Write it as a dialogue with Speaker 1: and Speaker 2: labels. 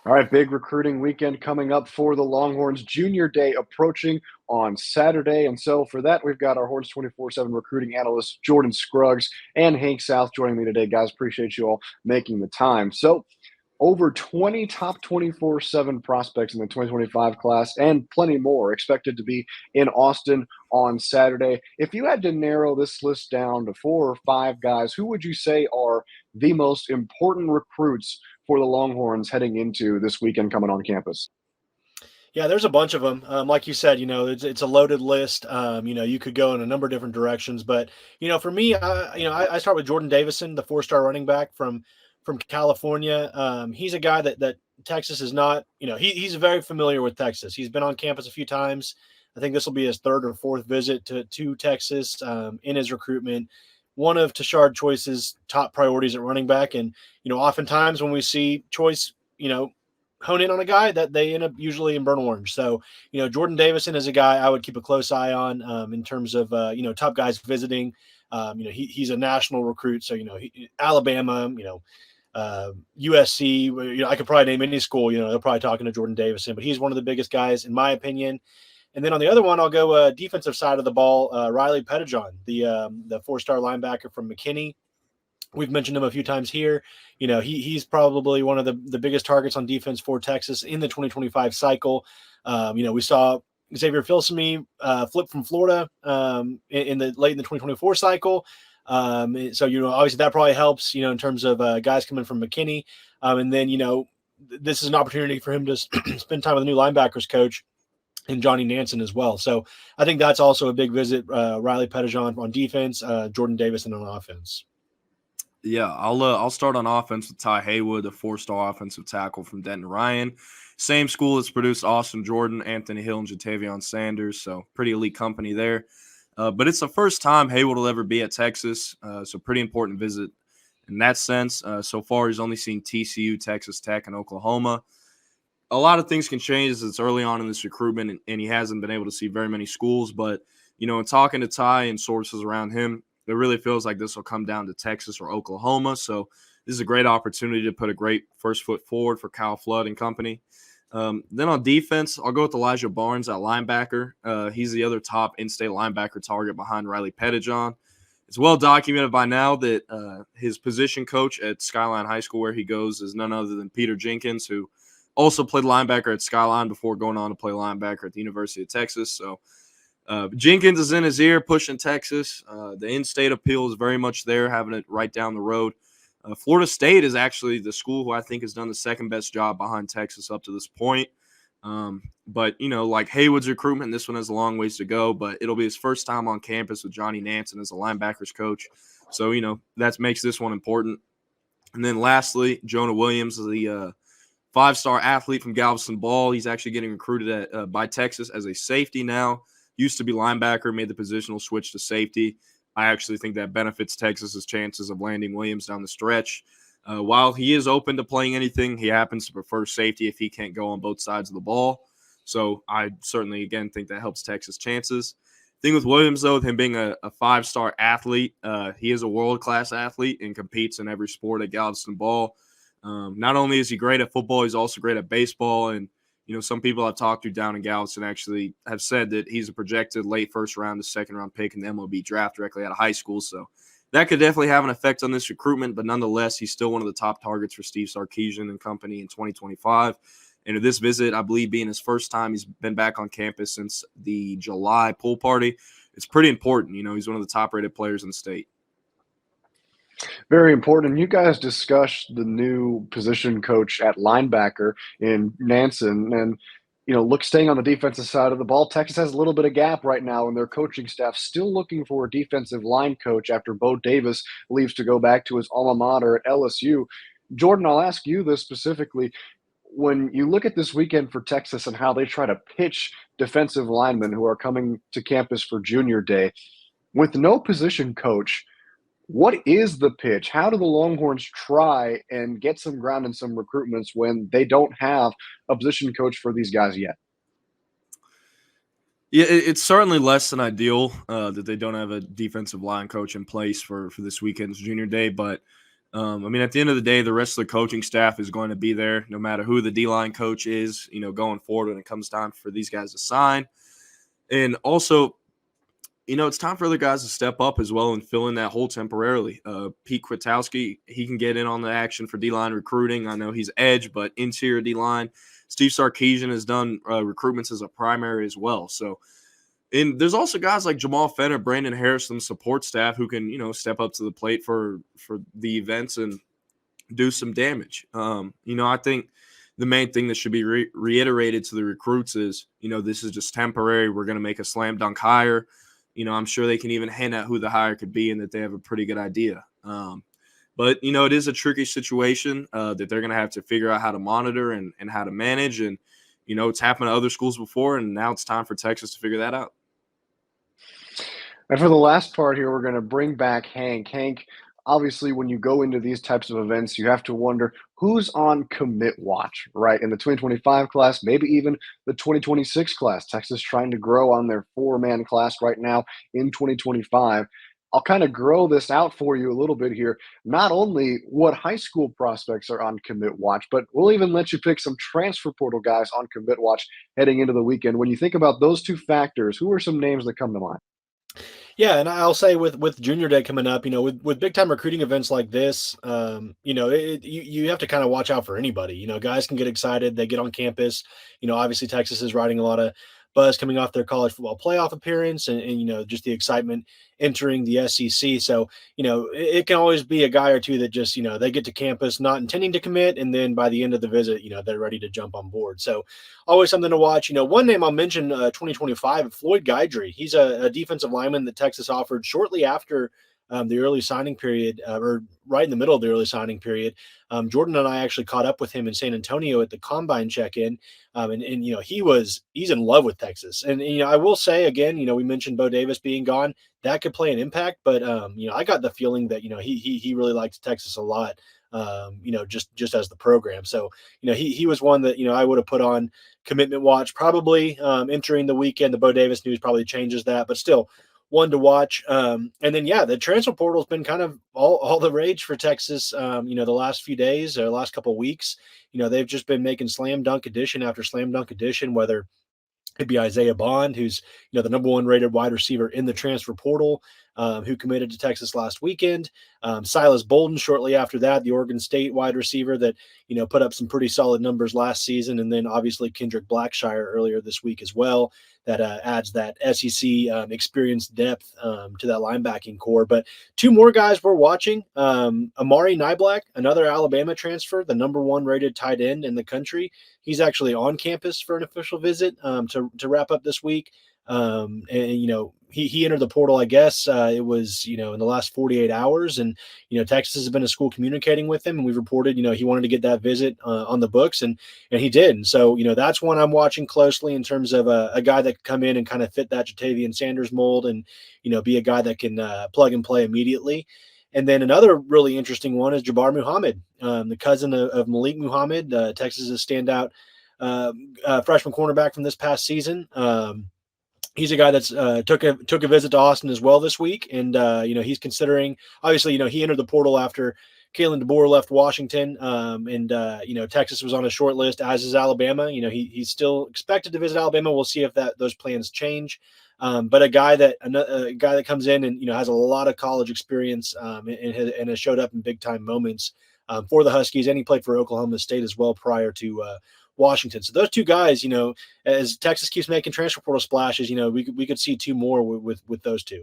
Speaker 1: All right, big recruiting weekend coming up for the Longhorns. Junior Day approaching on Saturday. And so for that, we've got our Horns 24/7 recruiting analysts, Jordan Scruggs and Hank South, joining me today. Guys, appreciate you all making the time. So over 20 top 24/7 prospects in the 2025 class and plenty more expected to be in Austin on Saturday. If you had to narrow this list down to four or five guys, who would you say are the most important recruits for the Longhorns heading into this weekend coming on campus?
Speaker 2: Yeah, there's a bunch of them. Like you said, it's a loaded list. You could go in a number of different directions, but for me, I start with Jordan Davison, the four-star running back from California. He's a guy that Texas is not. He's very familiar with Texas. He's been on campus a few times. I think this will be his third or fourth visit to Texas in his recruitment. One of Tashard Choice's top priorities at running back, and oftentimes when we see Choice, hone in on a guy that they end up usually in burnt orange. So, Jordan Davison is a guy I would keep a close eye on in terms of, top guys visiting. He's a national recruit. So, Alabama, USC, I could probably name any school, they're probably talking to Jordan Davison, but he's one of the biggest guys in my opinion. And then on the other one, I'll go defensive side of the ball, Riley Pettijohn, the four-star linebacker from McKinney. We've mentioned him a few times here. He's probably one of the biggest targets on defense for Texas in the 2025 cycle. We saw Xavier Filsaime flip from Florida in the 2024 cycle. So obviously that probably helps in terms of guys coming from McKinney. And then this is an opportunity for him to spend time with a new linebackers coach and Johnny Nansen as well. So I think that's also a big visit. Riley Pettijohn on defense, Jordan Davison on offense.
Speaker 3: Yeah, I'll start on offense with Ty Haywood, the four-star offensive tackle from Denton Ryan. Same school that's produced Austin Jordan, Anthony Hill, and Jatavion Sanders, so pretty elite company there. But it's the first time Haywood will ever be at Texas, so pretty important visit in that sense. So far, he's only seen TCU, Texas Tech, and Oklahoma. A lot of things can change as it's early on in this recruitment, and he hasn't been able to see very many schools. But, in talking to Ty and sources around him, it really feels like this will come down to Texas or Oklahoma. So this is a great opportunity to put a great first foot forward for Kyle Flood and company. Then on defense, I'll go with Elijah Barnes at linebacker. He's the other top in-state linebacker target behind Riley Pettijohn. It's well documented by now that his position coach at Skyline High School, where he goes, is none other than Peter Jenkins, who also played linebacker at Skyline before going on to play linebacker at the University of Texas. So Jenkins is in his ear pushing Texas. The in-state appeal is very much there, having it right down the road. Florida State is actually the school who I think has done the second best job behind Texas up to this point. But, like Haywood's recruitment, this one has a long ways to go, but it'll be his first time on campus with Johnny Nansen as a linebackers coach. So, that makes this one important. And then lastly, Jonah Williams is the five-star athlete from Galveston Ball. He's actually getting recruited by Texas as a safety now. Used to be linebacker, made the positional switch to safety. I actually think that benefits Texas's chances of landing Williams down the stretch. While he is open to playing anything, he happens to prefer safety if he can't go on both sides of the ball. So I certainly, again, think that helps Texas' chances. Thing with Williams, though, with him being a five-star athlete, he is a world-class athlete and competes in every sport at Galveston Ball. Not only is he great at football, he's also great at baseball. And some people I've talked to down in Galveston actually have said that he's a projected late first round to second round pick in the MLB draft directly out of high school. So that could definitely have an effect on this recruitment, but nonetheless, he's still one of the top targets for Steve Sarkisian and company in 2025. And this visit, I believe, being his first time, he's been back on campus since the July pool party. It's pretty important. He's one of the top-rated players in the state.
Speaker 1: Very important. And you guys discussed the new position coach at linebacker in Nansen. And, staying on the defensive side of the ball, Texas has a little bit of gap right now in their coaching staff, still looking for a defensive line coach after Bo Davis leaves to go back to his alma mater at LSU. Jordan, I'll ask you this specifically. When you look at this weekend for Texas and how they try to pitch defensive linemen who are coming to campus for Junior Day, with no position coach, what is the pitch? How do the Longhorns try and get some ground in some recruitments when they don't have a position coach for these guys yet?
Speaker 3: Yeah, it's certainly less than ideal that they don't have a defensive line coach in place for this weekend's Junior Day. But, I mean, at the end of the day, the rest of the coaching staff is going to be there no matter who the D-line coach is, going forward when it comes time for these guys to sign. And also, it's time for other guys to step up as well and fill in that hole temporarily. Pete Kwiatkowski, he can get in on the action for D-line recruiting. I know he's edge, but interior D-line. Steve Sarkisian has done recruitments as a primary as well. So, and there's also guys like Jamal Fenner, Brandon Harris, and support staff who can, step up to the plate for the events and do some damage. I think the main thing that should be reiterated to the recruits is, this is just temporary. We're going to make a slam dunk hire. I'm sure they can even hint at who the hire could be and that they have a pretty good idea. But, it is a tricky situation that they're going to have to figure out how to monitor and how to manage. And, it's happened to other schools before, and now it's time for Texas to figure that out.
Speaker 1: And for the last part here, we're going to bring back Hank. Hank, obviously, when you go into these types of events, you have to wonder who's on commit watch, right? In the 2025 class, maybe even the 2026 class. Texas trying to grow on their four-man class right now in 2025. I'll kind of grow this out for you a little bit here. Not only what high school prospects are on commit watch, but we'll even let you pick some transfer portal guys on commit watch heading into the weekend. When you think about those two factors, who are some names that come to mind?
Speaker 2: Yeah, and I'll say with Junior Day coming up, with big time recruiting events like this, you have to kind of watch out for anybody. Guys can get excited, they get on campus. Obviously Texas is riding a lot of buzz coming off their college football playoff appearance, and just the excitement entering the SEC. So it can always be a guy or two that just they get to campus not intending to commit, and then by the end of the visit, they're ready to jump on board. So always something to watch. One name I'll mention, 2025, Floyd Guidry. He's a defensive lineman that Texas offered shortly after the early signing period, or right in the middle of the early signing period. Jordan and I actually caught up with him in San Antonio at the combine check-in. And he's in love with Texas. And, I will say again, we mentioned Bo Davis being gone. That could play an impact, but I got the feeling that, he really liked Texas a lot. Just as the program. So, he was one that, I would have put on commitment watch probably entering the weekend. The Bo Davis news probably changes that, but still one to watch. And then, the transfer portal has been kind of all the rage for Texas, the last few days or last couple of weeks. They've just been making slam dunk edition after slam dunk edition, whether it'd be Isaiah Bond, who's the number one rated wide receiver in the transfer portal, who committed to Texas last weekend. Silas Bolden shortly after that, the Oregon State wide receiver that put up some pretty solid numbers last season, and then obviously Kendrick Blackshire earlier this week as well. That adds that SEC experience depth to that linebacking core. But two more guys we're watching: Amari Niblack, another Alabama transfer, the number one rated tight end in the country. He's actually on campus for an official visit to wrap up this week. And he entered the portal, I guess it was in the last 48 hours, and Texas has been a school communicating with him, and we've reported he wanted to get that visit on the books, and he did. And so that's one I'm watching closely in terms of a guy that could come in and kind of fit that Jatavian Sanders mold, and be a guy that can plug and play immediately. And then another really interesting one is Jabbar Muhammad, the cousin of Malik Muhammad, Texas's standout freshman cornerback from this past season. He's a guy that's took a visit to Austin as well this week, and he's considering. Obviously, he entered the portal after Kalen DeBoer left Washington, and Texas was on a short list, as is Alabama. He's still expected to visit Alabama. We'll see if those plans change. But a guy that comes in and has a lot of college experience and has showed up in big time moments for the Huskies, and he played for Oklahoma State as well prior to Washington. So those two guys, as Texas keeps making transfer portal splashes, we could see two more with those two.